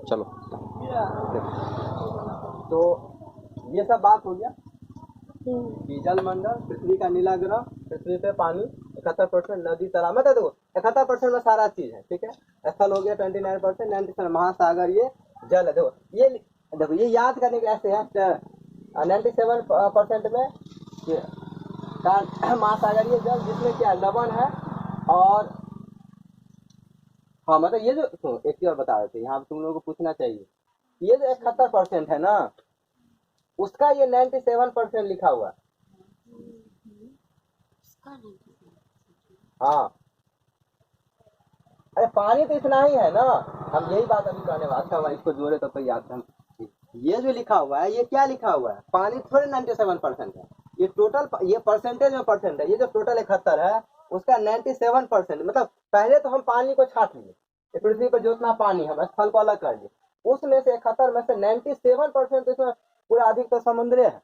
चलो तो ये सब बात हो गया कि जलमंडल, पृथ्वी का नीला ग्रह, पृथ्वी पे पानी 71%, नदी तालाब, मतलब देखो 71% में सारा चीज है, ठीक है। स्थल हो गया 29%, 97 महासागर, ये जल है। देखो ये याद करने के ऐसे है 97% में महासागरीय जल, जिसमें क्या लवण है। और हाँ मतलब ये जो सुनो, एक चीज और बता रहे थे, यहाँ तुम लोगों को पूछना चाहिए, ये जो 71% है ना, उसका ये 97% लिखा हुआ है। हाँ अरे पानी तो इतना ही है ना, हम यही बात अभी कहने वाले। अच्छा इसको जोड़े तो याद हम, ये जो लिखा हुआ है ये क्या लिखा हुआ है, पानी थोड़े 97% है, ये टोटल, ये परसेंटेज में परसेंट है। ये जो टोटल 71 है उसका 97%, मतलब पहले तो हम पानी को छाट लिए, पृथ्वी पर जितना पानी हम स्थल को अलग कर लिए, उसमें से 71 में से 97% इसमें पूरा अधिक तो समुद्र है,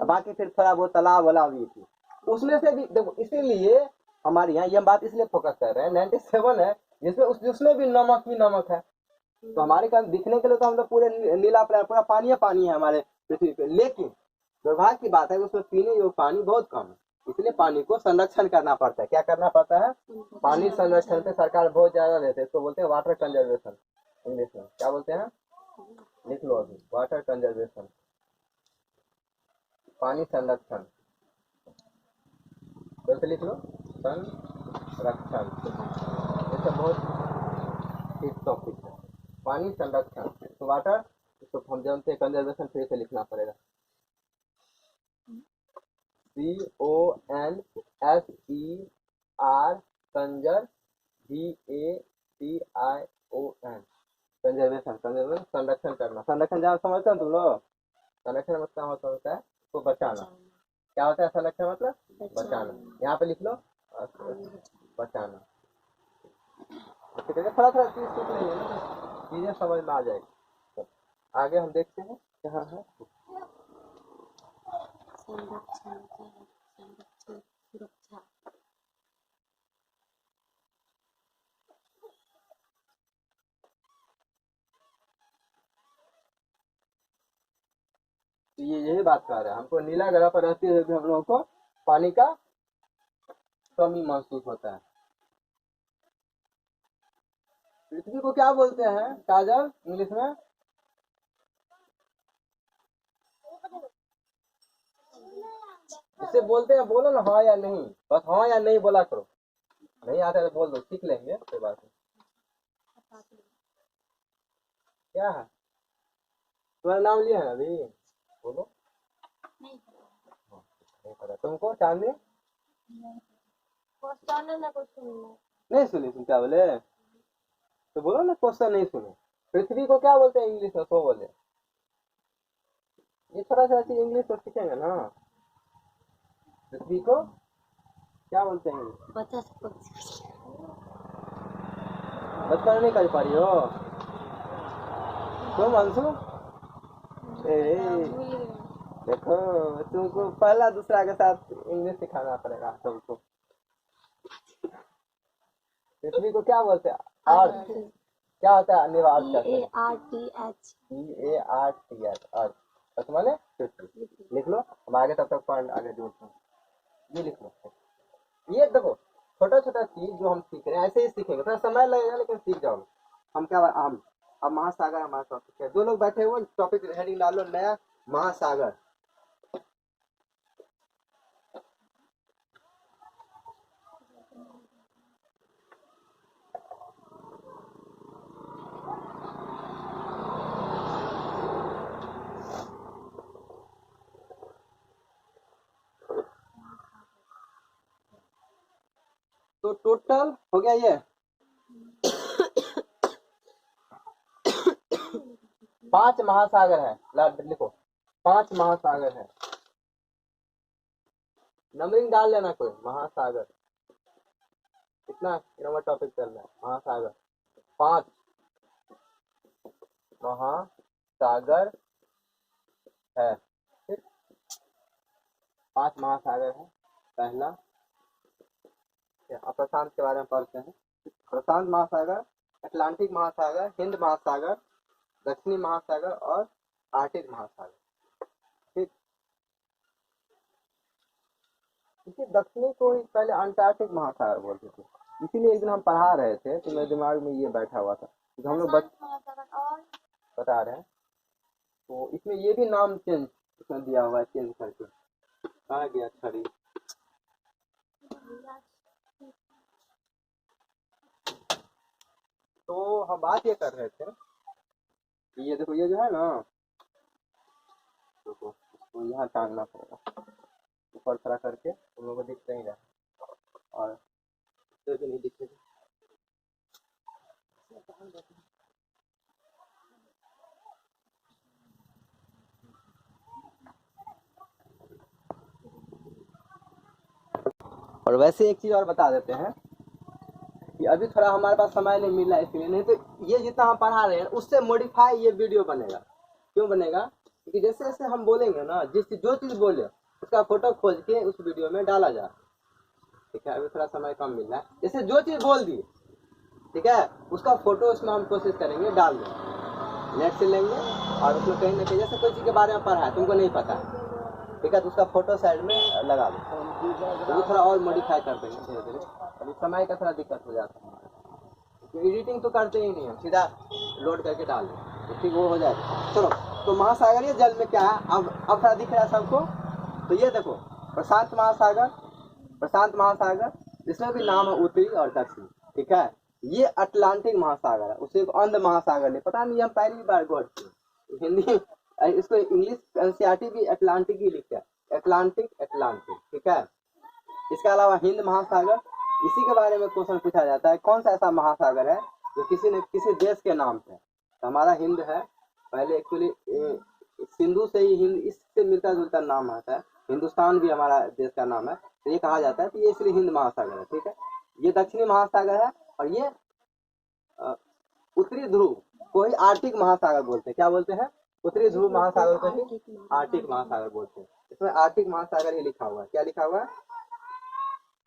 बाकी फिर थोड़ा बहुत तालाब वाला भी थी उसमें से भी। देखो इसीलिए हमारे यहाँ ये बात इसलिए फोकस कर रहे हैं, 97 है जिसमें उसमें भी नमक ही नमक है। तो हमारे कारण दिखने के लिए तो हम तो पूरे नीला पूरा पानी पानी है हमारे पृथ्वी पे, लेकिन दुर्भाग्य की बात है उसमें पीने योग्य पानी बहुत कम है। इसलिए पानी को संरक्षण करना पड़ता है। क्या करना पड़ता है? पानी संरक्षण पे सरकार बहुत ज्यादा देते हैं, इसको बोलते हैं वाटर कंजर्वेशन, इंग्लिश में क्या बोलते हैं, लिख लो अभी, वाटर कंजर्वेशन, पानी संरक्षण, कैसे लिख लो, संरक्षण। ये सब बहुत ठीक टॉपिक है, पानी संरक्षण। तो वाटर, इसको हम जानते हैं कंजर्वेशन, फिर से लिखना पड़ेगा, CONSER, Kanjar, VATION, conservation, conservation संरक्षण करना। संरक्षण जहाँ समझते हो तुम लोग, संरक्षण मतलब होता है तो बचाना। क्या होता है संरक्षण मतलब? बचाना। यहाँ पे लिख लो बचाना। थोड़ा थोड़ा चीज सीख लेंगे ना, चीजें समझ में आ जाएगी। तो आगे हम देखते हैं यहाँ है संरक्षण, सुरक्षा। तो ये यही बात कर रहे हैं, हमको नीला ग्रह पर रहते हुए भी हम लोगों को पानी का कमी महसूस होता है। पृथ्वी को क्या बोलते हैं काजल इंग्लिश में? इसे बोलते हैं, बोलो ना हाँ या नहीं, बस हाँ या नहीं बोला करो, नहीं आता तो बोल दो, सीख लेंगे कोई बात नहीं। क्या है तुम्हारा नाम लिया है अभी? बोलो। नहीं पता तुमको? चांदनी नहीं सुनी तुम? क्या बोले? तो बोलो ना क्वेश्चन नहीं सुने। पृथ्वी को क्या बोलते हैं इंग्लिश में, तो बोले। ये थोड़ा सा चीज इंग्लिश तो सीखेंगे ना। पृथ्वी को क्या बोलते हैं? बचपन नहीं कर पा रही हो तुम अंशु? देखो तुमको पहला दूसरा के साथ इंग्लिश सिखाना पड़ेगा तुमको। पृथ्वी को क्या बोलते हैं? अर्थ। क्या होता है निवास करते हैं? EARTH, अर्थ। अर्थ माने पृथ्वी। लिख लो, हम आगे तब तक पॉइंट आगे जोड़ते हैं। ये लिख लो। ये देखो छोटा छोटा चीज जो हम सीख रहे हैं ऐसे ही सीखेंगे, थोड़ा समय लगेगा लेकिन सीख जाओगे। हम क्या हम अब महासागर हमारा टॉपिक है। जो लोग बैठे हुए टॉपिक हेडिंग डालो नया महासागर। तो टोटल हो गया ये 5 महासागर है। लिखो 5 महासागर है, नंबरिंग डाल लेना कोई। महासागर कितना नंबर टॉपिक चल रहा है? महासागर 5 महासागर है, ठीक। 5 महासागर है। पहला प्रशांत के बारे में पढ़ते हैं। प्रशांत महासागर अटलांटिक महासागर, हिंद महासागर, दक्षिणी महासागर और आर्कटिक महासागर। ठीक, इसे दक्षिणी को पहले अंटार्कटिक महासागर बोलते थे, इसीलिए एक दिन हम पढ़ा रहे थे तो मेरे दिमाग में ये बैठा हुआ था तो हम लोग बता रहे हैं, तो इसमें ये भी नाम चेंज इसमें दिया हुआ है, चेंज करके कहा गया छड़ी। तो हम बात ये कर रहे थे, ये देखो ये जो है ना, देखो इसको यहाँ टांगना पड़ेगा ऊपर खड़ा करके, तुम लोगों को दिख नहीं रहा और तो नहीं दिखेगा। और वैसे एक चीज और बता देते हैं कि अभी थोड़ा हमारे पास समय नहीं मिल रहा है इसलिए, नहीं तो ये जितना हम पढ़ा रहे हैं उससे मॉडिफाई ये वीडियो बनेगा। क्यों बनेगा? क्योंकि जैसे जैसे हम बोलेंगे ना, जो चीज बोले उसका फोटो खोज के उस वीडियो में डाला जाए। ठीक है, अभी थोड़ा समय कम मिल रहा है, जैसे जो चीज बोल दी ठीक है उसका फोटो उसमें हम कोशिश करेंगे डाल दें, नेट से लेंगे और उसमें कहीं ना कहीं जैसे कोई चीज के बारे में पढ़ा है तुमको नहीं पता है, ठीक है, तो उसका फोटो साइड में लगा दो, तो वो थोड़ा और मॉडिफाई कर देंगे धीरे धीरे। अभी समय का थोड़ा दिक्कत हो जाता है हमारा, तो एडिटिंग तो करते ही नहीं हम, सीधा लोड करके डाल दें तो ठीक वो हो जाएगा। चलो, तो महासागर ये जल में क्या है, अब थोड़ा दिख रहा है सबको। तो ये देखो प्रशांत महासागर, प्रशांत महासागर, इसमें भी नाम है उत्तरी और दक्षिणी। ठीक है, ये अटलांटिक महासागर है, उसे अंध महासागर नहीं, पता नहीं हम पहली बार गौर किए, हिंदी इसको इंग्लिश एनसीईआरटी भी अटलांटिक ही लिखता है, अटलांटिक अटलांटिक। ठीक है, इसके अलावा हिंद महासागर, इसी के बारे में क्वेश्चन पूछा जाता है, कौन सा ऐसा महासागर है जो किसी देश के नाम पे, तो हमारा हिंद है। पहले एक्चुअली सिंधु से ही हिंद, इससे मिलता जुलता नाम आता है, हिंदुस्तान भी हमारा देश का नाम है, तो ये कहा जाता है कि ये इसलिए हिंद महासागर है। ठीक है, ये दक्षिणी महासागर है और ये उत्तरी ध्रुव को ही आर्कटिक महासागर बोलते हैं। क्या बोलते हैं? उत्तरी ध्रुव महासागर को ही आर्कटिक महासागर बोलते हैं। इसमें आर्कटिक महासागर ही लिखा हुआ है। क्या लिखा हुआ है?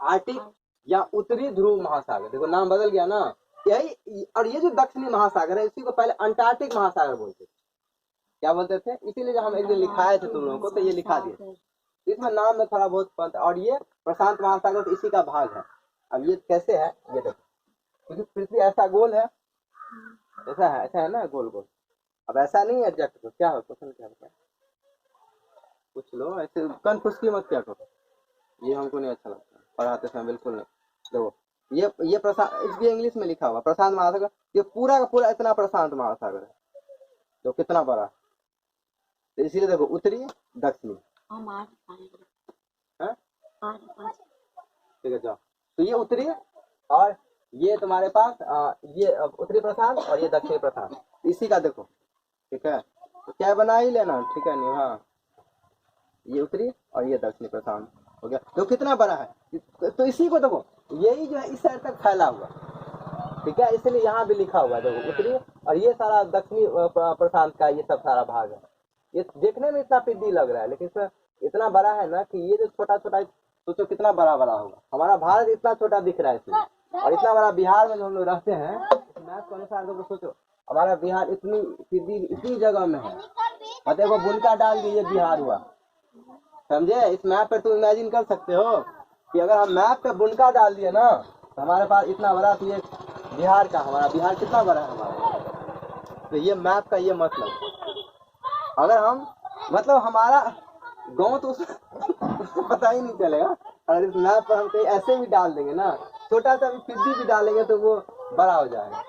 आर्कटिक या उत्तरी ध्रुव महासागर। देखो नाम बदल गया ना, यही। और ये जो दक्षिणी महासागर है इसी को पहले अंटार्कटिक महासागर बोलते थे। क्या बोलते थे? इसीलिए जब हम एक दिन लिखाए थे तुम लोगों को तो ये लिखा दिए, इसमें नाम में थोड़ा बहुत फर्क। और ये प्रशांत महासागर तो इसी का भाग है। अब ये कैसे है ये देखो, क्योंकि पृथ्वी ऐसा गोल है, ऐसा है ना, गोल गोल। अब ऐसा नहीं है एग्जैक्ट, तो क्या हो क्वेश्चन, क्या होता है पूछ लो, ऐसे कंफ्यूज की मत क्या करो, ये हमको नहीं अच्छा लगता पढ़ाते समय, बिल्कुल नहीं। देखो ये प्रशांत, इसलिए इंग्लिश में लिखा हुआ प्रशांत महासागर, ये पूरा का पूरा इतना प्रशांत महासागर है, तो कितना बड़ा, तो इसीलिए देखो उत्तरी दक्षिणी। ठीक है, जाओ। तो ये उत्तरी और ये तुम्हारे पास ये उत्तरी प्रशांत और ये दक्षिणी प्रशांत, इसी का देखो। ठीक है, तो क्या बना ही लेना, ठीक है नहीं, हाँ ये उत्तरी और ये दक्षिणी प्रशांत हो गया। तो कितना बड़ा है, तो इसी को देखो, यही जो है इस साइड तक फैला हुआ। ठीक है, इसलिए यहाँ भी लिखा हुआ है देखो उत्तरी, और ये सारा दक्षिणी प्रशांत का ये सब सारा भाग है। ये देखने में इतना पिद्दी लग रहा है, लेकिन इसमें इतना बड़ा है ना कि ये जो छोटा छोटा, सोचो कितना बड़ा बड़ा होगा। हमारा भारत इतना छोटा दिख रहा है इसमें, और इतना बड़ा बिहार में जो हम लोग रहते हैं, मैप के अनुसार तो सोचो हमारा बिहार इतनी पिद्दी इतनी जगह में है, मतलब वो बुनका डाल दिए बिहार हुआ, समझे। इस मैप पे तुम इमेजिन कर सकते हो कि अगर हम मैप पे बुनका डाल दिए ना तो हमारे पास इतना बड़ा, तो ये बिहार का, हमारा बिहार कितना बड़ा है हमारा। तो ये मैप का ये मतलब, अगर हम मतलब हमारा गांव तो उसको पता ही नहीं चलेगा, अगर इस मैप पर हम कहीं ऐसे भी डाल देंगे ना, छोटा सा भी पिद्दी भी डालेंगे तो वो बड़ा हो जाएगा।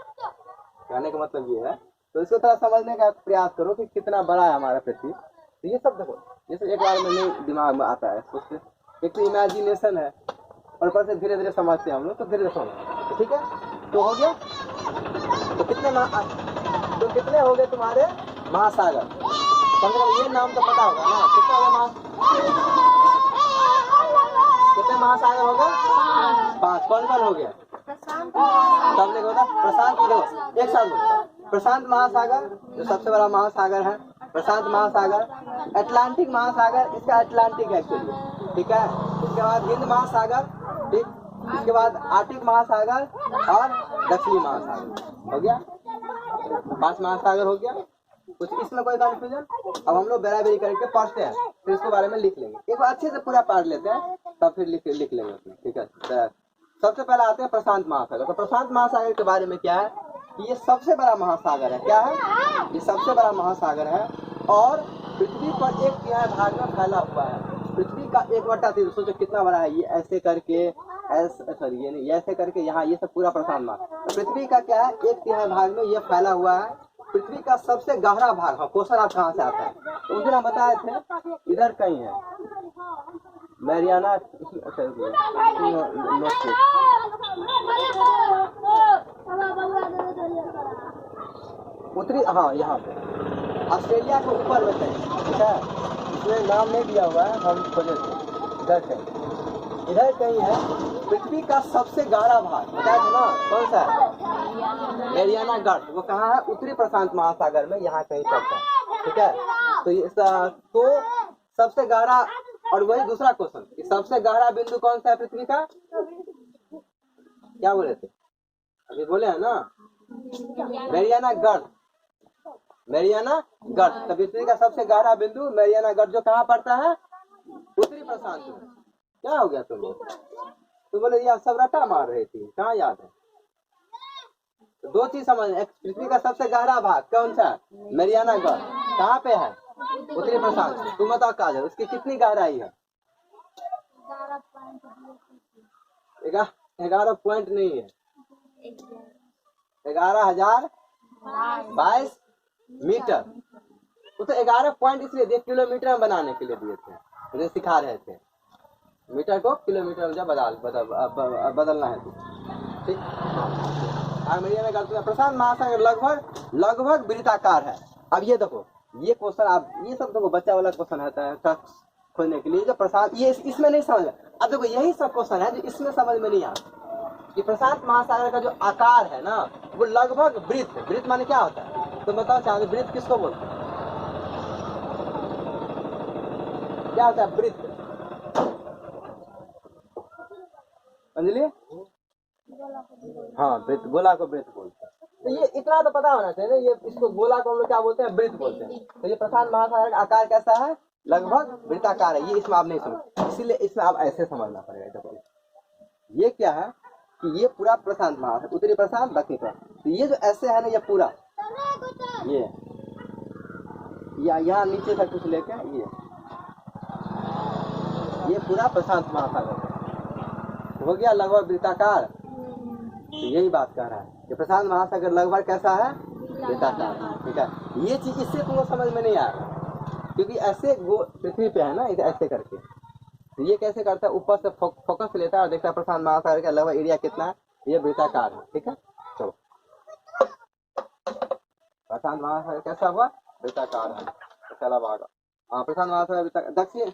कहने का मतलब ये है, तो इसको थोड़ा समझने का प्रयास करो कि कितना बड़ा है हमारा पृथ्वी। तो ये सब देखो, ये सब एक बार में नहीं दिमाग में आता है, सोचते एक तो इमेजिनेशन है, और ऊपर से धीरे धीरे समझते हैं हम लोग, तो धीरे धीरे समझ। तो ठीक है, तो हो गया। तो कितने हो गए तुम्हारे महासागर? कम से कम ये नाम तो पता होगा ना, कितने हो गए कितने महासागर हो गए? 5। कौन कौन हो गया? सब लोग होता प्रशांत, देखो एक साथ प्रशांत महासागर जो सबसे बड़ा महासागर है, प्रशांत महासागर, अटलांटिक महासागर, इसका अटलांटिक है एक्चुअली। ठीक है, इसके बाद हिंद महासागर, ठीक, इसके बाद आर्कटिक महासागर और दक्षिणी महासागर हो गया, 5 महासागर हो गया। कुछ इसमें कोई कंफ्यूजन? अब हम लोग बराबरी करके पढ़ते हैं, फिर इसके बारे में लिख लेंगे। एक बार अच्छे से पूरा पढ़ लेते हैं, तब फिर लिख लेंगे उसमें, ठीक है। सबसे पहले आते हैं प्रशांत महासागर। तो प्रशांत महासागर के बारे में क्या है कि ये सबसे बड़ा महासागर है। क्या है? ये सबसे बड़ा महासागर है और पृथ्वी पर 1/3 भाग में फैला हुआ है। पृथ्वी का 1/3, सोचो कितना बड़ा है ये। ऐसे करके सॉरी ये नहीं, ऐसे करके यहाँ ये सब पूरा प्रशांत महासागर। पृथ्वी का क्या है, 1/3 भाग में ये फैला हुआ है। पृथ्वी का सबसे गहरा भाग, हाँ क्वेश्चन आप कहाँ से आता है, तो उस दिन हम बताए थे इधर कहीं है मैरियाना, उत्तरी, हाँ यहाँ पे ऑस्ट्रेलिया के ऊपर में कहीं, ठीक है। इसमें नाम नहीं दिया हुआ है, हम खोजे थे। इधर कहीं है पृथ्वी का सबसे गहरा भाग, बताया था ना कौन सा है, मैरियाना गर्त। वो कहाँ है? उत्तरी प्रशांत महासागर में, यहाँ कहीं पड़ता है, ठीक है। तो सबसे गहरा, और वही दूसरा क्वेश्चन, सबसे गहरा बिंदु कौन सा है पृथ्वी का? क्या बोले थे अभी? बोले है ना मैरियाना गर्त। मैरियाना गर्त, पृथ्वी का सबसे गहरा बिंदु मैरियाना गर्त, जो कहाँ पड़ता है? उत्तरी प्रशांत में। क्या हो गया तुम लोग? तो बोले यार सब रटा मार रही थी, कहाँ याद है? तो 2 चीज समझ, पृथ्वी का सबसे गहरा भाग कौन सा है? मैरियाना गर्त। कहाँ पे है? उत्तरी प्रशांत में। तुम बताओ काजल, उसकी कितनी गहराई है? 11 पॉइंट नहीं है, 11,022 मीटर। वो तो 11 पॉइंट इसलिए दिए, किलोमीटर में बनाने के लिए दिए थे, मुझे सिखा रहे थे मीटर को किलोमीटर में जब बदलना है, ठीक। मैरियाना गर्त में प्रशांत महासागर लगभग वृत्ताकार है। अब ये देखो, ये क्वेश्चन आप ये सब देखो बच्चा वाला क्वेश्चन होता है टक्स खोजने के लिए, जो प्रशांत, ये इसमें नहीं समझ। अब देखो यही सब क्वेश्चन है जो इसमें समझ में नहीं आता कि प्रशांत महासागर का जो आकार है ना, वो लगभग वृत्त माने क्या होता है? तो बताओ चाहे वृत्त किसको बोलते हैं? क्या होता है वृत्त? समझलिए? हाँ वृत्त, गोला को वृत्त बोलते हैं। तो ये इतना तो पता होना चाहिए ना, ये इसको गोला को हम लोग क्या बोलते हैं? वृत्त बोलते हैं। तो ये प्रशांत महासागर का आकार कैसा है? लगभग वृत्ताकार है। ये इसमें आप नहीं समझ, इसीलिए इसमें आप ऐसे समझना पड़ेगा। देखो ये क्या है कि ये पूरा प्रशांत महासागर, उत्तरी प्रशांत, दक्षिणी प्रशांत। तो ये जो ऐसे है ना, ये पूरा ये यहाँ नीचे तक कुछ लेके ये पूरा प्रशांत महासागर हो गया लगभग वृत्ताकार। तो यही बात कह रहा है कि प्रशांत महासागर लगभग कैसा है? वृत्ताकार, ठीक है। ये चीज इससे तुमको समझ में नहीं आ रहा, क्योंकि ऐसे पृथ्वी पे है ना, ऐसे करके। तो ये कैसे करता है? ऊपर से फोकस लेता है और देखता है प्रशांत महासागर का लगभग एरिया कितना है, ये वृत्ताकार है, ठीक है। चलो प्रशांत महासागर कैसा हुआ? वृत्ताकार है। चला भागा। प्रशांत महासागर दक्षिण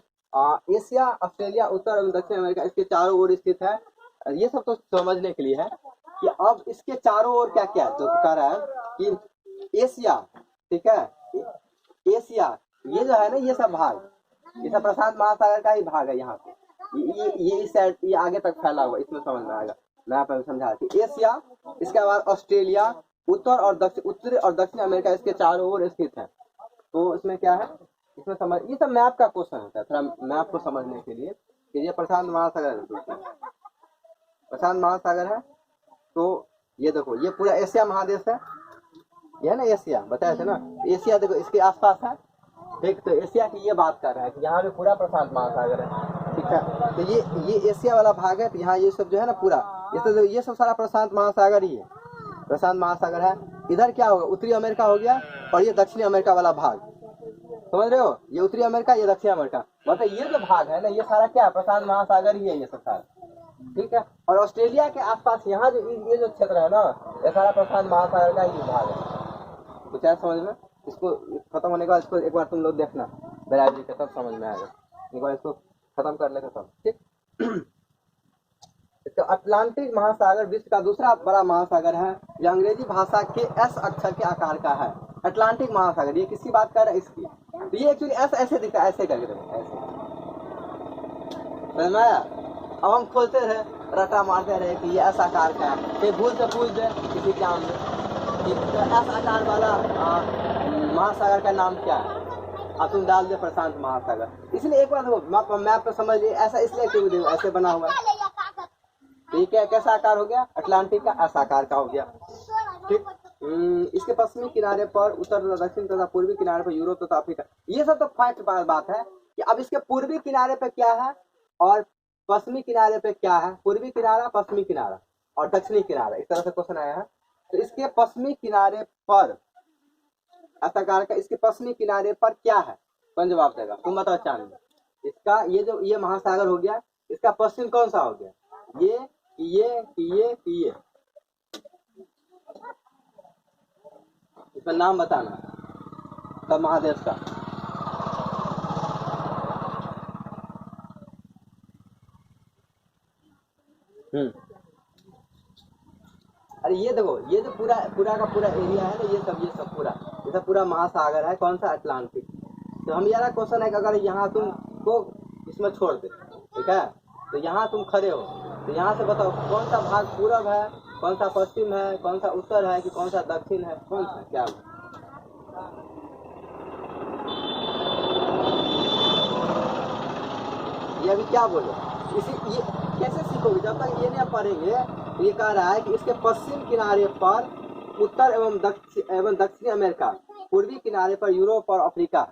एशिया, ऑस्ट्रेलिया, उत्तर एवं दक्षिण अमेरिका इसके चारों ओर स्थित है। ये सब तो समझने के लिए है कि अब इसके चारों ओर क्या क्या जो कह रहा है कि एशिया, ठीक है, एशिया ये जो है ना, ये सब भाग, ये सब प्रशांत महासागर का ही भाग है। यहाँ पे ये इस साइड, ये आगे तक फैला हुआ, इसमें समझ में आएगा। मैं आप समझा कि एशिया, इसके बाद ऑस्ट्रेलिया, उत्तर और दक्षिण अमेरिका इसके चारों ओर स्थित है। तो इसमें क्या है, इसमें समझ, ये सब मैप का क्वेश्चन होता है, थोड़ा मैप को समझने के लिए कि ये प्रशांत महासागर है, प्रशांत महासागर है। तो ये देखो, ये पूरा एशिया महादेश है, ये है ना एशिया, बताया था ना एशिया। देखो इसके आसपास है, ठीक। तो एशिया की ये बात कर रहा है कि यहाँ पे पूरा प्रशांत महासागर है, ठीक है। तो ये एशिया वाला भाग है। तो यहाँ ये सब जो है ना पूरा, ये सब सारा प्रशांत महासागर ही है, प्रशांत महासागर है। इधर क्या होगा? उत्तरी अमेरिका हो गया, और ये दक्षिणी अमेरिका वाला भाग, समझ रहे हो? ये उत्तरी अमेरिका, ये दक्षिण अमेरिका, मतलब ये जो भाग है ना, ये सारा क्या प्रशांत महासागर ही है, ये सब सारा, ठीक है। और ऑस्ट्रेलिया के आसपास यहाँ जो ये जो क्षेत्र है ना, ये सारा प्रशांत महासागर का ही भाग है। कुछ है समझ में? इसको खत्म होने के बाद इसको एक बार तुम लोग देखना बराबरी का, तब समझ में आएगा। एक बार इसको खत्म कर लेते तब, ठीक। तो अटलांटिक महासागर विश्व का दूसरा बड़ा महासागर है। यह अंग्रेजी भाषा के एस अक्षर के आकार का है। अटलांटिक महासागर, ये किसकी बात कर रहा है? इसकी। तो ये एक्चुअली ऐसे दिखता है, ऐसे करके देखो, ऐसे। समझ में आया? अब हम खोलते रहे, रटा मारते रहे कि ये ऐसा आकार का है, फिर भूल से पूछ दे किसी एग्जाम में कि तो ऐसा आकार वाला महासागर का नाम क्या है, अब तुम डाल दे प्रशांत महासागर। इसलिए एक बार मैप पे समझ लिए, ऐसा इसलिए क्यों देखो ऐसे बना हुआ है, ठीक है, कैसा आकार हो गया, अटलांटिक का ऐसा आकार का हो गया, ठीक। इसके पश्चिमी किनारे पर उत्तर तथा दक्षिण तथा पूर्वी किनारे पर यूरोप तथा अफ्रीका, ये सब तो फैक्ट बात है कि अब इसके पूर्वी किनारे पे क्या है और पश्चिमी किनारे पे क्या है, पूर्वी किनारा, पश्चिमी किनारा और दक्षिणी किनारा, इस तरह से क्वेश्चन आया है। तो इसके पश्चिमी किनारे पर ऐसा आकार का, इसके पश्चिमी किनारे पर क्या है, कौन जवाब देगा, तुम बताओ चांद। इसका ये जो ये महासागर हो गया, इसका पश्चिम कौन सा हो गया, ये इसका नाम बताना सब महादेश का। अरे ये देखो, ये जो पूरा का पूरा एरिया है ना, ये सब पूरा महासागर है, कौन सा, अटलांटिक। तो हम यार क्वेश्चन है कि अगर यहाँ तुम को इसमें छोड़ दे, ठीक है, तो यहाँ तुम खड़े हो, तो यहाँ से बताओ कौन सा भाग पूरब है, कौन सा पश्चिम है, कौन सा उत्तर है कि कौन सा दक्षिण है, कौन सा क्या है? ये अभी क्या बोले, ये कैसे सीखोगे जब तक ये नहीं पढ़ेंगे। ये कह रहा है कि इसके पश्चिम किनारे पर उत्तर एवं दक्षिणी अमेरिका, पूर्वी किनारे पर यूरोप और अफ्रीका।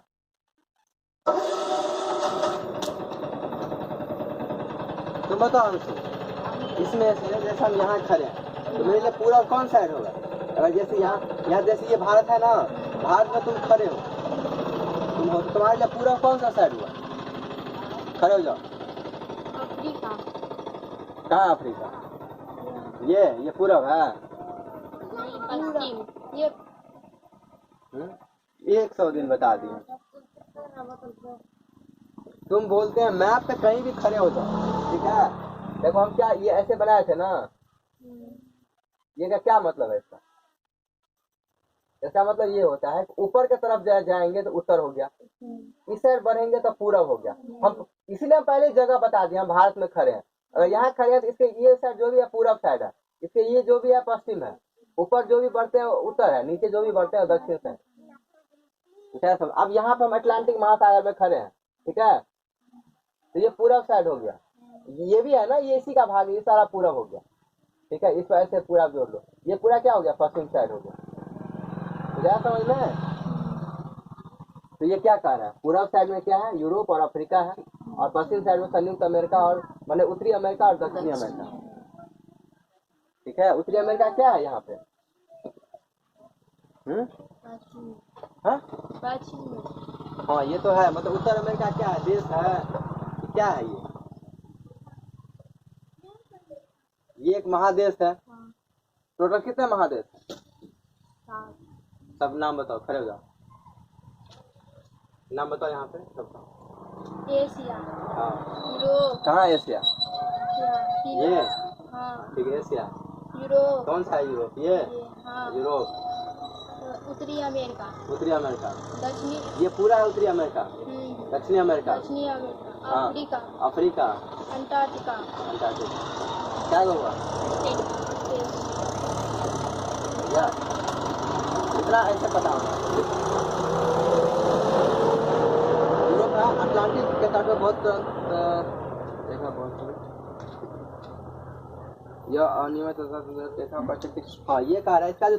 तो बताओ हमसे, इसमें से जैसे हम यहाँ खड़े हैं तो मेरे लिए पूरा कौन साइड होगा, अगर जैसे यहाँ जैसे ये भारत है ना, भारत में तुम खड़े हो, तुम हो, तो तुम्हारे लिए पूरा कौन सा साइड हुआ, खड़े हो जाओ। अफ्रीका। कहाँ अफ्रीका, ये पूरब है, पश्चिम ये 100 दिन बता दिए। तुम बोलते हैं मैप पे कहीं भी खड़े हो जाओ, ठीक है। देखो हम क्या ये ऐसे बनाए थे ना, ये क्या मतलब है इसका, इसका मतलब ये होता है कि ऊपर की तरफ जाएंगे तो उत्तर हो गया, इस साइड बढ़ेंगे तो पूरब हो गया। हम इसीलिए हम पहले जगह बता दिए, हम भारत में खड़े हैं, अगर यहाँ खड़े हैं तो इसके ये साइड जो भी है पूरब साइड है, इसके ये जो भी है पश्चिम है, ऊपर जो भी बढ़ते हैं उत्तर है, नीचे जो भी बढ़ते हैं दक्षिण साइड, ठीक है। अब यहाँ पे हम अटलांटिक महासागर में खड़े हैं, ठीक है, तो ये पूरब साइड हो गया, ये भी है ना, ये इसी का भाग है, ये सारा पूरब हो गया, ठीक है। इस वजह से पूरा जोड़ लो, ये पूरा क्या हो गया, पश्चिम साइड हो गया, क्या समझ में। तो ये क्या कह रहा है, पूरब साइड में क्या है, यूरोप और अफ्रीका है, और पश्चिम साइड में संयुक्त अमेरिका और माने उत्तरी अमेरिका और दक्षिणी अमेरिका, ठीक है। उत्तरी अमेरिका क्या है यहाँ पे, हाँ ये तो है, मतलब उत्तर अमेरिका क्या है, देश है, क्या है ये एक महादेश है। टोटल कितने महादेश है, सब नाम बताओ, खड़े हो जाओ, नाम बताओ यहाँ पे सबका। एशिया, हाँ, यूरोप, कहाँ एशिया, ये हाँ, ठीक है, एशिया, यूरोप, कौन सा है यूरोप, ये हाँ, यूरोप, उत्तरी अमेरिका, दक्षिणी, ये पूरा है उत्तरी अमेरिका, दक्षिणी अमेरिका, दक्षिणी अमेरिका, हाँ, अफ्रीका, अफ्रीका, अंटार्कटिका, क्या होगा, इतना ऐसे पता होगा। यूरोप है, अटलांटिक के तट पे बहुत देखा, बहुत यह अनियमित देखा प्राकृतिक, हाँ ये कह रहा है इसका जो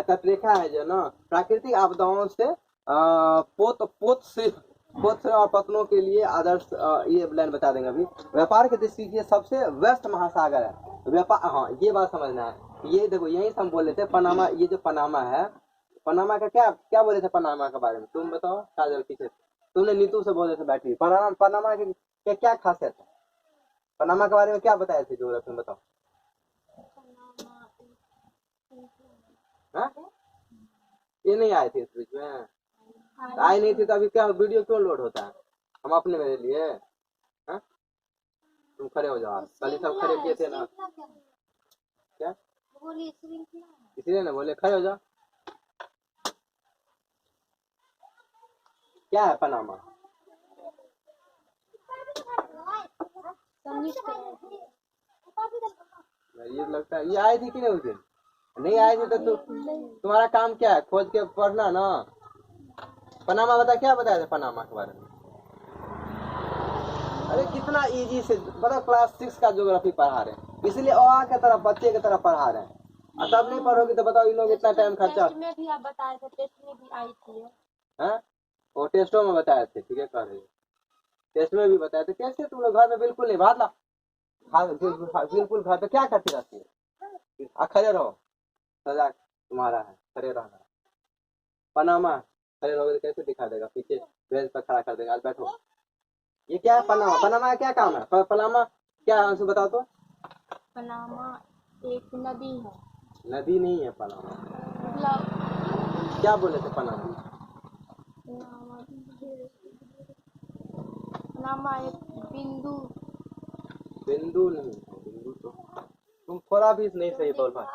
तटरेखा है जो ना, प्राकृतिक आपदाओं से पोत से और पतनों के लिए आदर्श, ये लाइन बता देंगे अभी। व्यापार की दृष्टि से सबसे व्यस्त महासागर है व्यापार, हाँ ये बात समझना है। ये देखो यही से हम बोले थे पनामा, ये जो पनामा है, पनामा का क्या क्या बोले थे पनामा के बारे में, तुम बताओ काजल पीछे, तुमने नीतू से बोले थे बैठी, पनामा के क्या खासियत है, पनामा के बारे में क्या बताए थे जो तुम बताओ। हाँ? ये नहीं आए थे इस बीच में, आए नहीं थे तो अभी क्या वीडियो क्यों लोड होता है, हम अपने मेरे लिए। हाँ? तुम खड़े हो जाओ, कल सब खड़े किए थे ना, क्या इसीलिए ना बोले खड़े हो जाओ। क्या है पनामा, ये लगता है ये आई थी कि नहीं उस दिन? नहीं आई थी तो तुम्हारा काम क्या है? खोज के पढ़ना ना। पनामा बता, क्या बताया था पनामा के बारे में? अरे कितना इजी से बता, क्लास 6 का ज्योग्राफी पढ़ा रहे हैं, इसलिए और के तरफ बच्चे की तरफ पढ़ा रहे हैं। और तब नहीं पढ़ोगे तो बताओ इन लोग इतना टाइम खर्चा। टेस्ट में भी आप बताए थे, टेस्ट में भी आई थी। हैं? वो टेस्टों में बताए थे, ठीक है कह रहे हो। टेस्ट में भी बताए थे। कैसे तुम लोग घर में बिल्कुल नहीं भात ला, बिल्कुल घर पे क्या करती रहती है? खड़े रहो, सजा तुम्हारा है, खड़े रहना। पनामा खड़े रहोगे तो कैसे दिखा देगा? पीछे बेंच पर खड़ा कर देगा। आज बैठो। ये क्या है पनामा? पनामा का क्या काम है? पनामा क्या है अंशु बताओ तो। पनामा एक नदी है। नदी नहीं है पनामा। मतलब क्या बोले थे पनामा? पनामा एक बिंदु। बिंदु नहीं, बिंदु तो तुम थोड़ा भी नहीं सही बोल पाए।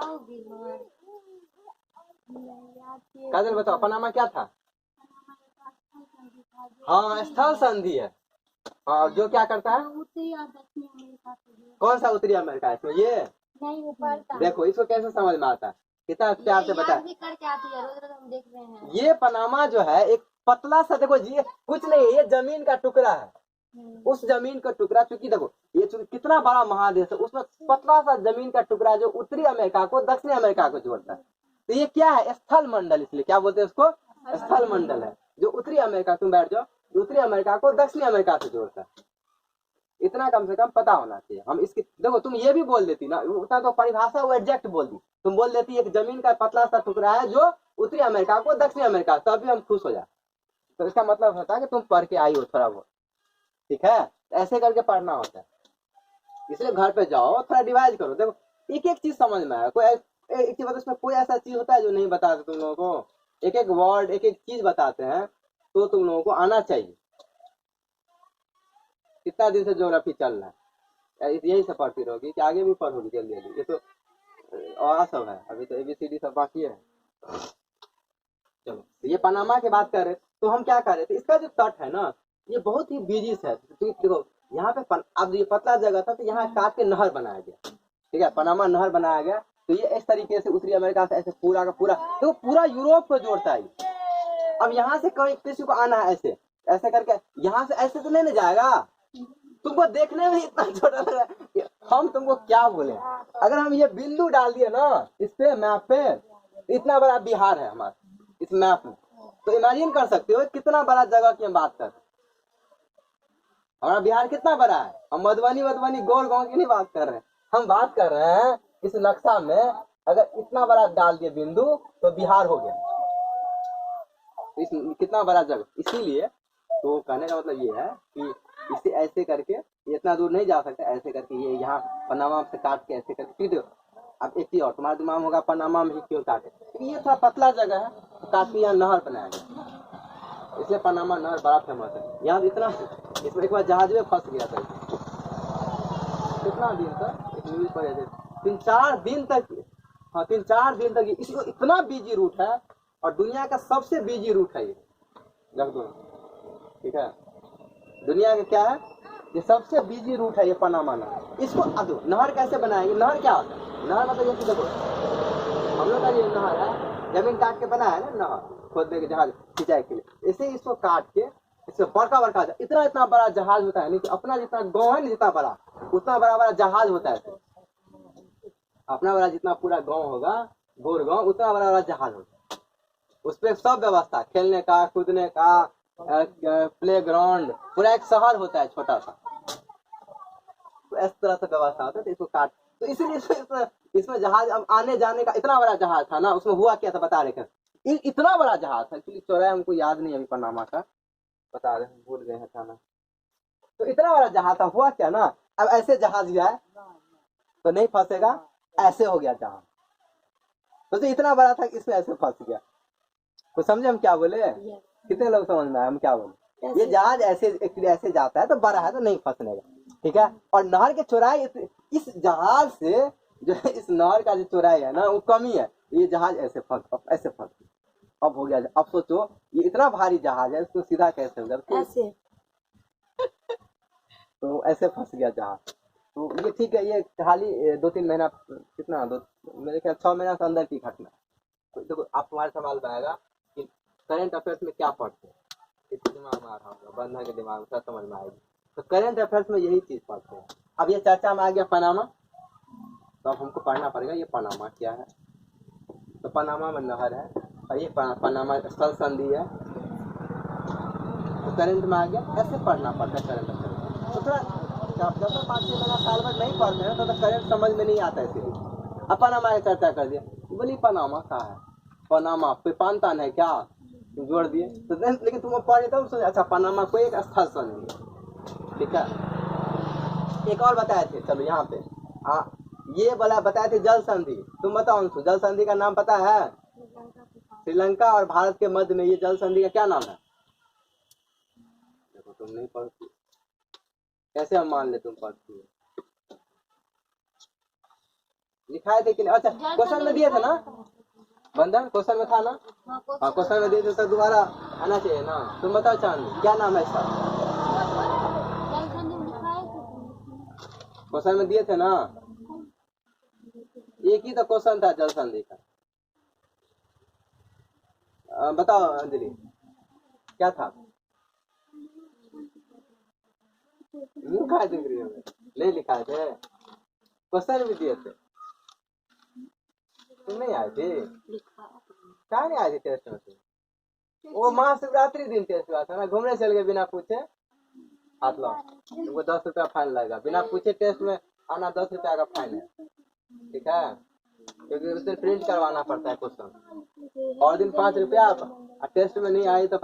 काजल बताओ पनामा क्या था? हाँ स्थल संधि है। हाँ जो क्या करता है? उत्तरी और दक्षिणी अमेरिका से। कौन सा उत्तरी अमेरिका है इसमें? ये नहीं ऊपर का। देखो इसको कैसे समझ में आता है, कितना प्यार से बता। भी करके आती है, रोज रोज हम देख रहे हैं। ये पनामा जो है एक पतला सा, देखो ये कुछ नहीं, ये जमीन का टुकड़ा है। उस जमीन का टुकड़ा, चूंकि देखो ये कितना बड़ा महादेश है, उसमें पतला सा जमीन का टुकड़ा जो उत्तरी अमेरिका को दक्षिणी अमेरिका को जोड़ता है। तो ये क्या है? स्थल मंडल, इसलिए क्या बोलते हैं उसको? स्थल मंडल है जो उत्तरी अमेरिका, तुम बैठ जाओ, उत्तरी अमेरिका को दक्षिणी अमेरिका से जोड़ता है। इतना कम से कम पता होना चाहिए। हम इसकी देखो, तुम ये भी बोल देती ना, उतना तो परिभाषा वो एग्जैक्ट बोल दी। तुम बोल देती एक जमीन का पतला सा टुकड़ा है जो उत्तरी अमेरिका को दक्षिणी अमेरिका, तभी हम खुश हो जाए। तो इसका मतलब होता है कि तुम पढ़ के आई हो थोड़ा बहुत, ठीक है? ऐसे करके पढ़ना होता है। इसलिए घर पे जाओ, थोड़ा डिवाइड करो। देखो एक एक चीज समझ में आया। कोई एक चीज मतलब उसमें कोई ऐसा चीज होता है जो नहीं बताते तुम लोगों को? एक एक वर्ड, एक एक चीज बताते हैं, तो तुम लोगों को आना चाहिए। कितना दिन से ज्योग्राफी चल रहा है? यही सब पढ़ती रहोगी कि आगे भी पढ़ोगी जल्दी जल्दी? ये तो और सब है, अभी तो ABCD सब बाकी है। चलो ये पनामा की बात कर रहे, तो हम क्या कर रहे थे? इसका जो तट है ना, ये बहुत ही बिजी है। देखो यहाँ पे अब ये पतला जगह था, तो यहाँ काट के नहर बनाया गया, ठीक है? पनामा नहर बनाया गया। तो ये इस तरीके से उत्तरी अमेरिका से ऐसे पूरा का पूरा, तो पूरा यूरोप को जोड़ता है। अब यहाँ से कोई किसी को आना है ऐसे ऐसे करके, यहाँ से ऐसे तो नहीं ना जाएगा। तुमको देखने में इतना छोटा लग रहा है, हम तुमको क्या बोले? अगर हम ये बिंदु डाल दिए ना इस पे मैप पे, इतना बड़ा बिहार है हमारा इस मैप में, तो इमेजिन कर सकते हो कितना बड़ा जगह की हम बात कर रहे हैं। हमारा बिहार कितना बड़ा है। हम मधुबनी गोल गांव की नहीं बात कर रहे हैं, हम बात कर रहे हैं इस नक्शा में अगर इतना बड़ा डाल दिए बिंदु तो बिहार हो गया। तो इस कितना बड़ा जगह, इसीलिए तो कहने का मतलब ये है कि इसे ऐसे करके इतना दूर नहीं जा सकता, ऐसे करके ये यहाँ पनामा से काट के ऐसे करके। ठीक है, अब एक चीज और तुम्हारा दिमाग होगा, पनामा में ही क्यों काटे? क्योंकि ये थोड़ा पतला जगह है, तो काट के यहाँ नहर बनाया गया, इसलिए पनामा नहर बड़ा फेमस है। यहाँ इतना, इसमें एक बार जहाज में फंस गया था, कितना दिन तक एक न्यूज पर 3-4 दिन तक, हाँ 3-4 दिन तक। इसको इतना बिजी रूट है और दुनिया का सबसे बिजी रूट है ये लगभग, ठीक है? दुनिया का क्या है, ये सबसे बिजी रूट है ये पनामा नहर। इसको अदो नहर कैसे बनाएंगे? नहर क्या होता है? नहर मतलब ये देखो, हम लोग का ये नहर है, जमीन काट के बना है ना नहर, खोदने के जहाज सिंचाई के लिए। इसे इसको काट के इससे बड़का इतना बड़ा जहाज होता है, नहीं कि अपना जितना गाँव है ना, जितना बड़ा उतना बड़ा जहाज होता है। अपना बड़ा जितना पूरा गाँव होगा, गोर गाँव, उतना बड़ा जहाज होता है। उस पर सब व्यवस्था, खेलने का, कूदने का, प्ले ग्राउंड, पूरा एक शहर होता है छोटा सा। तो इस तरह से व्यवस्था होता है। तो इसको काट, तो इसीलिए इसमें जहाज अब आने जाने का इतना बड़ा जहाज था ना, उसमें हुआ क्या था बता रहे थे। इतना बड़ा जहाज था, एक्चुअली चौराहा हमको याद नहीं है अभी पनामा का, बता रहे भूल गए हैं थाना। तो इतना बड़ा जहाज था, हुआ क्या ना, अब ऐसे जहाज गया है तो नहीं फंसेगा, ऐसे हो गया जहाज। तो इतना बड़ा था कि इसमें ऐसे फंस गया। तो समझे हम क्या बोले? कितने लोग समझ में आए हम क्या बोले? ये जहाज ऐसे जाता है तो बड़ा है तो नहीं फंसने का, ठीक है? और नहर के चौराहे, इस जहाज से जो है, इस नहर का जो चौराहे है ना, वो कमी है। ये जहाज ऐसे फंस अब हो गया। अब सोचो ये इतना भारी जहाज है, इसको सीधा कैसे होगा? ऐसे तो ऐसे फंस गया जहाज। तो ये ठीक है, ये खाली 2-3 महीना, कितना मेरे ख्याल 6 महीना के अंदर की घटना। तो देखो आप तुम्हारे सवाल में आएगा कि करंट अफेयर्स में क्या पढ़ते हैं, इसके दिमाग में आ रहा होगा, बंधन के दिमाग में सब समझ में आएगी। तो करंट अफेयर्स में यही चीज पढ़ते हैं। अब ये चर्चा में आ गया पनामा, तो अब हमको पढ़ना पड़ेगा ये पनामा क्या है। तो पनामा में नहर है और ये पनामा स्थल संधि है, तो करंट में आ गया, ऐसे पढ़ना पड़ता है करंट अफेयर्स। तो थोड़ा जब तक 5-6 महीना साल भर नहीं पढ़ते हैं तो करंट समझ में नहीं आता है। इसीलिए अब पनामा की चर्चा कर दिया, बोली पनामा क्या है, पनामा कोई पानतान है क्या, जोड़ दिए तो लेकिन तुम पढ़े तब सोचे अच्छा पनामा कोई एक स्थल संधि है, ठीक है। एक और बताए थे, चलो यहाँ पे ये वाला बताए थे जल संधि। तुम बताओ अंशु, जल संधि का नाम पता है? श्रीलंका और भारत के मध्य में ये जल संधि का क्या नाम है? देखो तुम नहीं पढ़ती, कैसे हम मान ले तुम पढ़ती हो। लिखाए थे कि नहीं? अच्छा क्वेश्चन में दिए थे ना बंधन, क्वेश्चन में था ना? हाँ क्वेश्चन में दिए थे तो दोबारा आना चाहिए ना। तुम बताओ चांद क्या नाम है इसका? क्वेश्चन में दिए थे ना, एक ही तो क्वेश्चन था जल संधि का। बताओ अंजलि क्या था? लिखाए थे, नहीं लिखाए थे, क्वेश्चन भी दिए थे। तुम नहीं आए थे? क्या नहीं आए थे टेस्ट में? वो महाशिवरात्रि दिन टेस्ट हुआ था ना, घूमने चल गए बिना पूछे, हाथ लो, वो 10 रुपया फाइन लगेगा। बिना पूछे टेस्ट में आना 10 रुपया का फाइन है, ठीक है, क्योंकि उसे प्रिंट करवाना पड़ता है क्वेश्चन, और दिन 5 रुपया। टेस्ट में नहीं आई तो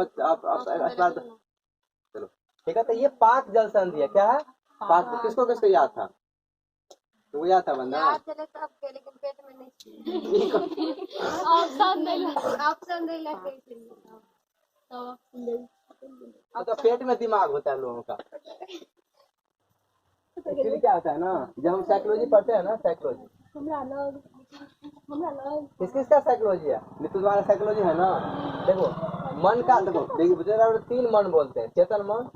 चलो ठीक है। तो ये 5 जल संधि है, क्या है 5? किसको किसको याद था? तो याद था बंदा, लेकिन पेट में नहीं ऑप्शन नहीं लगते। तो पेट में दिमाग होता है लोगों का। एक्चुअली क्या होता है ना, जब हम साइकोलॉजी पढ़ते हैं ना, साइकोलॉजी किस किस का साइकोलॉजी है, तुम्हारा साइकोलॉजी है ना। देखो मन का, देखो 3 मन बोलते हैं, चेतन मन,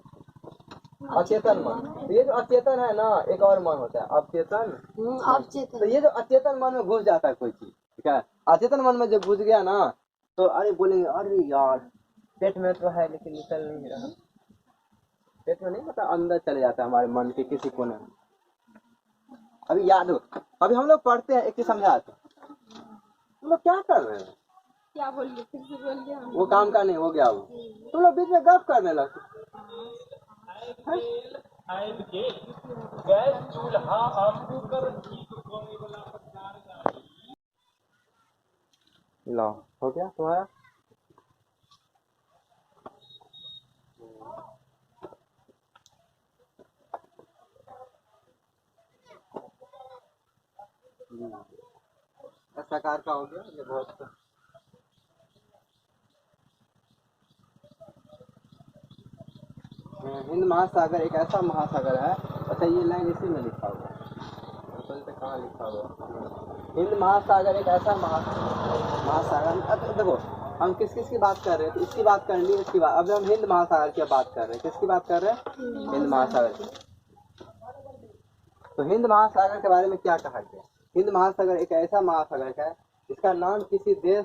अचेतन मन। तो ये जो अचेतन है ना, एक और मन होता है अवचेतन। तो ये जो अचेतन मन में घुस जाता है कोई चीज, ठीक है, अचेतन मन में जब घुस गया ना तो अरे बोलेंगे अरे यार पेट में तो है लेकिन निकल नहीं रहा। पेट में नहीं, मतलब अंदर चले जाता है हमारे मन के किसी कोने में। अभी याद हो, अभी हम लोग पढ़ते हैं, एक चीज समझाते हैं, तुम लोग क्या कर रहे हैं? क्या बोल रहे, फिर से बोल दिया। वो काम का नहीं हो गया, वो तुम लोग बीच में गप करने लगते। गैस चूल्हा आपको कर लो हो गया तुम्हारा। सकार का हो गया ये बहुत। हिंद महासागर एक ऐसा महासागर है, अच्छा ये लाइन इसी में लिखा हुआ है, कहाँ लिखा हुआ? हिंद महासागर एक ऐसा महासागर। अच्छा देखो हम किस किस की बात कर रहे हैं, तो इसकी बात कर ली, इसकी बात, अब हम हिंद महासागर की बात कर रहे हैं। किसकी बात कर रहे हैं? हिंद महासागर की। तो हिंद महासागर के बारे में क्या कहा गया? हिंद महासागर एक ऐसा महासागर है जिसका नाम किसी देश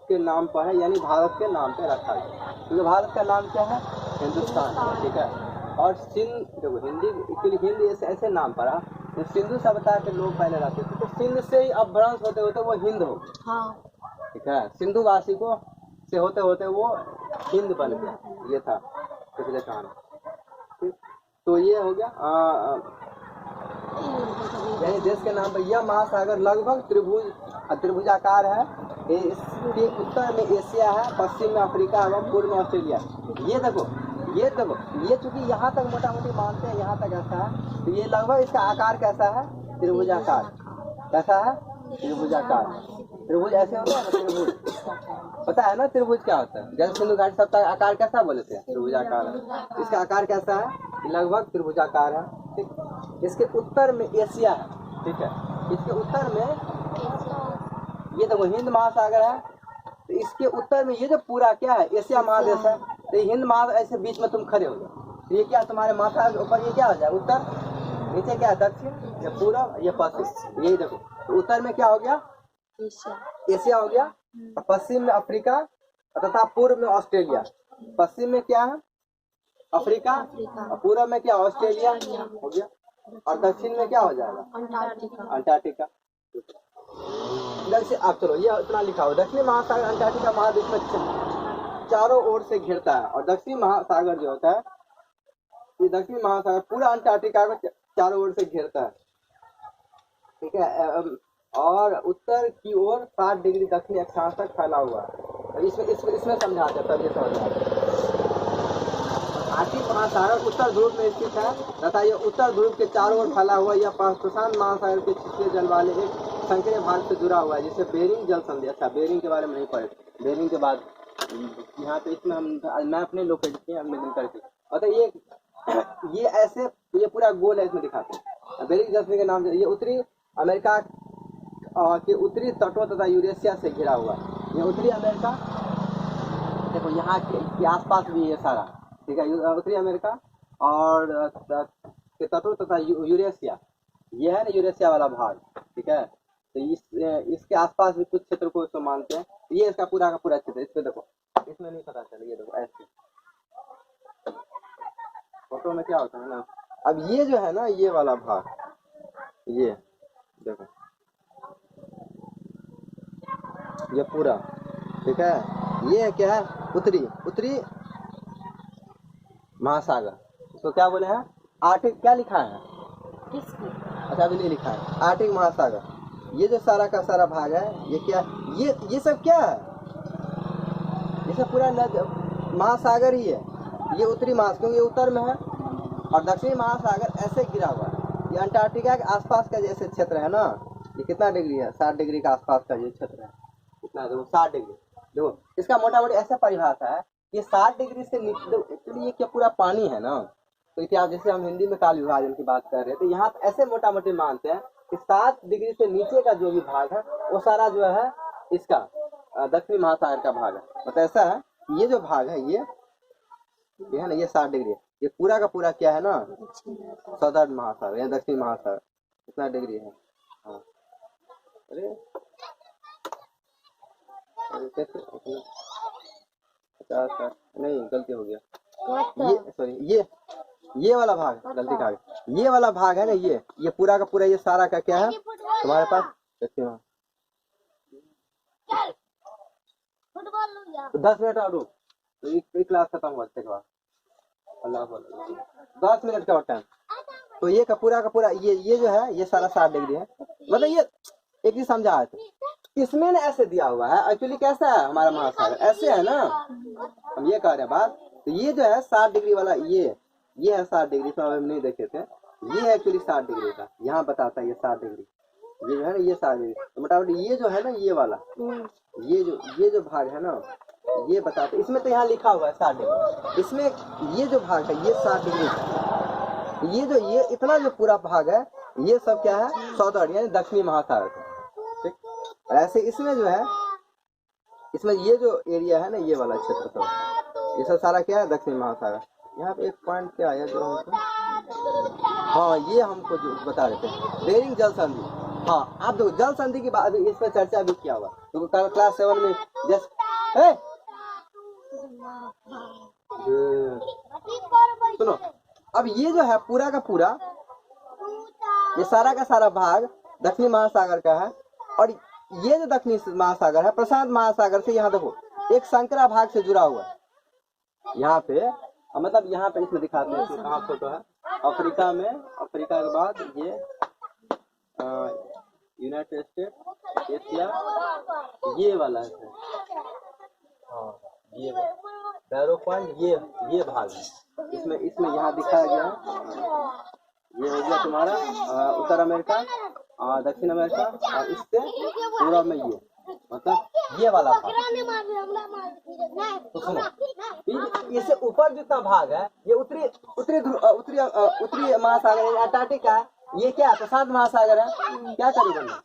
के नाम पर है, यानी भारत के नाम पे रखा गया, क्योंकि भारत का नाम क्या है? हिंदुस्तान, ठीक है। और सिंध, देखो हिंदी ऐसे नाम पर है, तो सिंधु सभ्यता के लोग पहले रहते थे, तो सिंध से ही अपभ्रंश होते होते वो हिंद हो, ठीक है, सिंधु वासी को से होते होते वो हिंद बन गया। ये था पिछले कहानी। तो ये हो गया, यानी देश के नाम पर यह महासागर लगभग त्रिभुजाकार है। इसके उत्तर में एशिया है, पश्चिम में अफ्रीका एवं पूर्व में ऑस्ट्रेलिया। ये देखो ये चूंकि यहाँ तक मोटा मोटी मानते हैं, यहाँ तक ऐसा है, तो ये लगभग इसका आकार कैसा है? त्रिभुजाकार। कैसा है? त्रिभुजाकार। त्रिभुज ऐसे होता है ना, त्रिभुज पता है ना, त्रिभुज क्या होता है? जैसे सिंधु घाटी सबका आकार कैसा बोले थे? त्रिभुजाकार है। इसका आकार कैसा है? लगभग त्रिभुजाकार है, ठीक। इसके उत्तर में एशिया है, ठीक है, इसके उत्तर में ये देखो हिंद महासागर है, तो इसके उत्तर में ये जो पूरा क्या है? एशिया महादेश है। तो हिंद महादेश ऐसे बीच में तुम खड़े हो जाओ, ये क्या तुम्हारे माथा के ऊपर ये क्या हो जाए? उत्तर नीचे क्या है, दक्षिण, ये पूरब, ये पश्चिम, यही देखो। तो उत्तर में क्या हो गया, एशिया हो गया, और पश्चिम में अफ्रीका तथा पूर्व में ऑस्ट्रेलिया। पश्चिम में क्या है, अफ्रीका, और पूर्व में क्या, ऑस्ट्रेलिया हो गया, और दक्षिण में क्या हो जाएगा, अंटार्कटिका। दक्षिण, अब चलो ये इतना लिखा हो, दक्षिणी महासागर अंटार्कटिका महाद्वीप में चारों ओर से घिरता है। और दक्षिणी महासागर जो होता है, ये दक्षिणी महासागर पूरा अंटार्कटिका को चारों ओर से घेरता है, ठीक है। और उत्तर की ओर 60 डिग्री दक्षिणी अक्षांश तक फैला हुआ है। इसमें समझाते हैं, तब ये समझ आता है। आर्कटिक महासागर उत्तर ध्रुव में स्थित है तथा यह उत्तर ध्रुव के चारों ओर फैला हुआ यह प्रशांत महासागर के छिछले जल वाले एक संकीर्ण भाग से जुड़ा हुआ है, जिसे बेरिंग जल संधि। अच्छा, बेरिंग के बारे में नहीं पढ़े, बेरिंग के बाद यहाँ पे इसमें हम मैप नहीं लोकेट हमने करके, और ये ऐसे ये पूरा गोल है, इसमें दिखाते हैं। बेरिंग जल संधि के नाम से ये उत्तरी अमेरिका के उत्तरी तटों तथा यूरेशिया से घिरा हुआ है। ये उत्तरी अमेरिका देखो, यहाँ के आसपास भी ये सारा, ठीक है, उत्तरी अमेरिका और के तटों तथा यूरेशिया, ये है ना यूरेशिया वाला भाग, ठीक है। तो इसके आसपास भी कुछ क्षेत्र को इसको मानते हैं। ये इसका पूरा का पूरा क्षेत्र, इस पे देखो, इसमें नहीं पता चले, ये देखो ऐसे फोटो में क्या होता है ना। अब ये जो है ना, ये वाला भाग, ये देखो, ये पूरा, ठीक है, ये क्या है, उत्तरी महासागर, इसको क्या बोले हैं, आर्टिक, क्या लिखा है, अच्छा अभी नहीं लिखा है, आर्टिक महासागर। ये जो सारा का सारा भाग है, ये क्या, ये सब क्या है, ये सब पूरा महासागर ही है। ये उत्तरी महासागर, क्योंकि ये उत्तर में है, और दक्षिणी महासागर ऐसे गिरा हुआ है। ये अंटार्कटिका के आसपास का जैसे क्षेत्र है ना, ये कितना डिग्री है, 60 डिग्री के आसपास का ये क्षेत्र है, कितना देखो 60 डिग्री। देखो इसका मोटा मोटी ऐसा परिभाषा है, ये 60 डिग्री से नीचे, एक्चुअली ये क्या पूरा पानी है ना। तो इतिहास, जैसे हम हिंदी में काल विभाजन की बात कर रहे हैं, तो यहाँ ऐसे मोटा मोटी मानते हैं कि 7 डिग्री से नीचे का जो भी भाग है वो सारा जो है इसका दक्षिणी महासागर का भाग है। मतलब ऐसा है, ये जो भाग है ये है ना, ये 60 डिग्री है, ये पूरा का पूरा क्या है ना, सदर्न महासागर या दक्षिणी महासागर, कितना डिग्री है। हाँ, अरे कैसे, 50 नहीं, गलती हो गया, ये सॉरी, ये वाला भाग गलती का, ये वाला भाग है ना, ये पूरा का पूरा, ये सारा का क्या है तुम्हारे पास, देखते हो। तो 10 मिनट और रुक, तो एक क्लास खत्म हुआ के बाद, अल्लाह 10 मिनट का टाइम। तो ये का पूरा ये जो है, ये सारा 60 डिग्री है। मतलब ये एक ही समझा थे, इसमें ना ऐसे दिया हुआ है, एक्चुअली कैसा है हमारा महासागर, ऐसे है ना, हम ये कह रहे हैं बात। तो ये जो है 60 डिग्री वाला, ये है 60 डिग्री, तो हम नहीं देखे थे, ये है एक्चुअली 60 डिग्री का, यहाँ बताता है ये 60 डिग्री, ये जो है ना, ये 60 डिग्री। तो मोटामोटी ये जो है ना, ये वाला, ये जो भाग है ना, ये बताते, इसमें तो यहाँ लिखा हुआ है 60 डिग्री, इसमें ये जो भाग है ये 60 डिग्री का। ये इतना जो पूरा भाग है, ये सब क्या है, सौदर्ड यानी दक्षिणी महासागर का, ठीक। ऐसे इसमें जो है, इसमें ये जो एरिया है ना, ये वाला क्षेत्र सब, ये सब सारा क्या है, दक्षिणी महासागर। यहाँ पे एक पॉइंट क्या है जो हमको, हाँ ये हमको जो बता रहे थे, बेरिंग जल संधि। हाँ, आप देखो जल संधि की बात, इस पर चर्चा भी किया हुआ, तो क्लास 7 में जैसे सुनो, अब ये जो है पूरा का पूरा, ये सारा का सारा भाग दक्षिणी महासागर का है। और ये जो दक्षिणी महासागर है, प्रशांत महासागर से, यहाँ देखो एक संकरा भाग से जुड़ा हुआ है, यहाँ पे, मतलब यहाँ पे इसमें दिखाते हैं, इसमें कहाँ फोटो है, अफ्रीका में, अफ्रीका के बाद ये यूनाइटेड स्टेट, एशिया, ये वाला है, हाँ ये बैरो पॉइंट, ये भाग है, इसमें यहाँ दिखाया गया है। ये हो गया तुम्हारा उत्तर अमेरिका, दक्षिण अमेरिका, और इससे पूर्व में ये, मतलब ये वाला भाग। तो सुनो, इससे ऊपर जितना भाग है, ये उत्तरी महासागर अंटार्कटिका है, ये क्या प्रशांत महासागर है। क्या करेगा,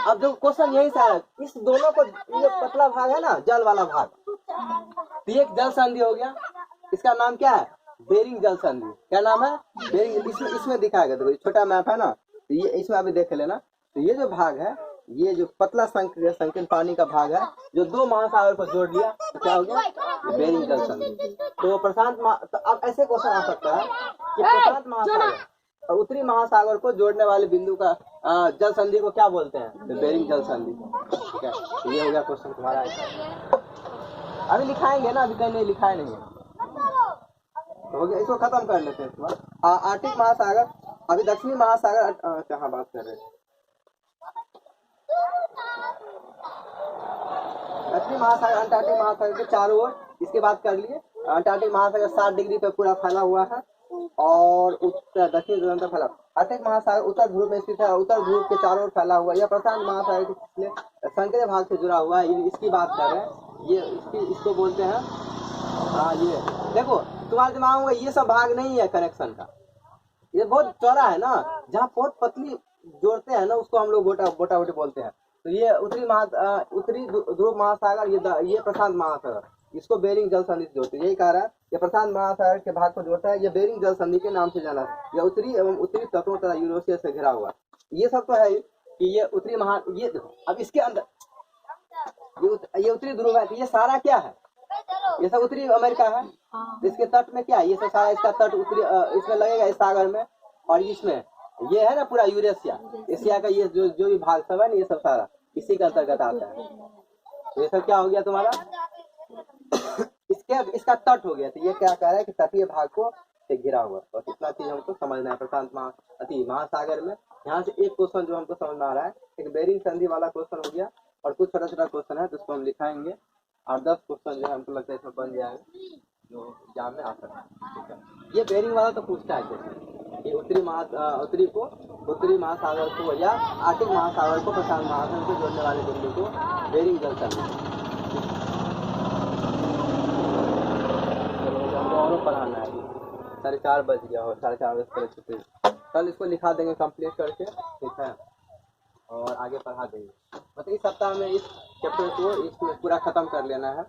अब जो क्वेश्चन यही से है, इस दोनों को, ये पतला भाग है ना, जल वाला भाग, तो एक जल संधि हो गया, इसका नाम क्या है, बेरिंग जल संधि। क्या नाम है? बेरिंग। इसमें दिखाएगा, देखो छोटा मैप है ना, तो ये इसमें अभी देख लेना। तो ये जो भाग है, ये जो पतला संकीर्ण पानी का भाग है, जो दो महासागर को जोड़ लिया, तो क्या हो गया? बेरिंग जल संधि। तो तो अब ऐसे क्वेश्चन आ सकता है कि प्रशांत महासागर और उत्तरी महासागर को जोड़ने वाले बिंदु का जल संधि को क्या बोलते हैं? तो बेरिंग जल संधि। ठीक है, तो ये हो गया क्वेश्चन तुम्हारा। अभी लिखाएंगे ना, अभी कहीं नहीं लिखाए नहीं है, तो हो गया। इसको खत्म कर लेते हैं। आर्कटिक महासागर, अभी दक्षिणी महासागर कहाँ बात कर रहे हैं? दक्षिणी महासागर अंटार्कटिक महासागर के चारों ओर, इसके बात कर लिए। अंटार्कटिक महासागर 60 डिग्री पे पूरा फैला हुआ है और उत्तर दक्षिण ध्रुव तक फैला। आर्कटिक महासागर उत्तर ध्रुव में स्थित है, उत्तर ध्रुव के चारों ओर फैला हुआ। यह प्रशांत महासागर के संकीर्ण भाग से जुड़ा हुआ है। इसकी बात कर रहे हैं, ये इसको बोलते हैं। ये देखो तुम्हारे दिमाग में ये सब भाग नहीं है कनेक्शन का, ये बहुत चौड़ा है ना, जहाँ बहुत पतली जोड़ते हैं ना, उसको हम लोग बोटा बोलते हैं। तो ये उत्तरी ध्रुव महासागर, ये प्रशांत महासागर, इसको बेरिंग जल संधि से जोड़ते हैं। यही कह रहा है, ये प्रशांत महासागर के भाग को जोड़ता है। ये बेरिंग जल संधि के नाम से जाना है। यह उत्तरी एवं उत्तरी तटों तथा यूरेशिया से घिरा हुआ। ये सब तो है कि ये उत्तरी ये देखो, अब इसके अंदर ये उत्तरी ध्रुव है, तो ये सारा क्या है? ये सब उत्तरी अमेरिका है। इसके तट में क्या है? ये सब सारा इसका तट उत्तरी इसमें लगेगा, इस सागर में। और इसमें ये है ना पूरा यूरेशिया, एशिया का ये जो भी भाग सब है ना, ये सब सारा इसी के अंतर्गत आता है। तो ये सब क्या हो गया तुम्हारा? इसका तट हो गया। तो ये क्या कह रहा है कि तटीय भाग को से घिरा हुआ। और इतना चीज हमको समझना है प्रशांत महासागर में। यहाँ से एक क्वेश्चन जो हमको समझ में आ रहा है, एक बेरिंग संधि वाला क्वेश्चन हो गया, और कुछ छोटा छोटा क्वेश्चन है जिसको हम लिखाएंगे। 8-10 क्वेश्चन जो है हमको लगता है इसमें बन जाएगा, जो एग्जाम में आ सकता है। ठीक है, ये बेरिंग वाला तो पूछता है क्वेश्चन कि उत्तरी महासागर को या आर्कटिक महासागर को प्रशांत महासागर को जोड़ने वाले बिंदु को बेरिंग जल संधि। और पढ़ाना है, 4:30 बज गया और 4:30 बजे छुट्टी। कल इसको लिखा देंगे कंप्लीट करके, ठीक है, और आगे पढ़ा देंगे। मतलब इस सप्ताह में इस चैप्टर को इसमें पूरा खत्म कर लेना है।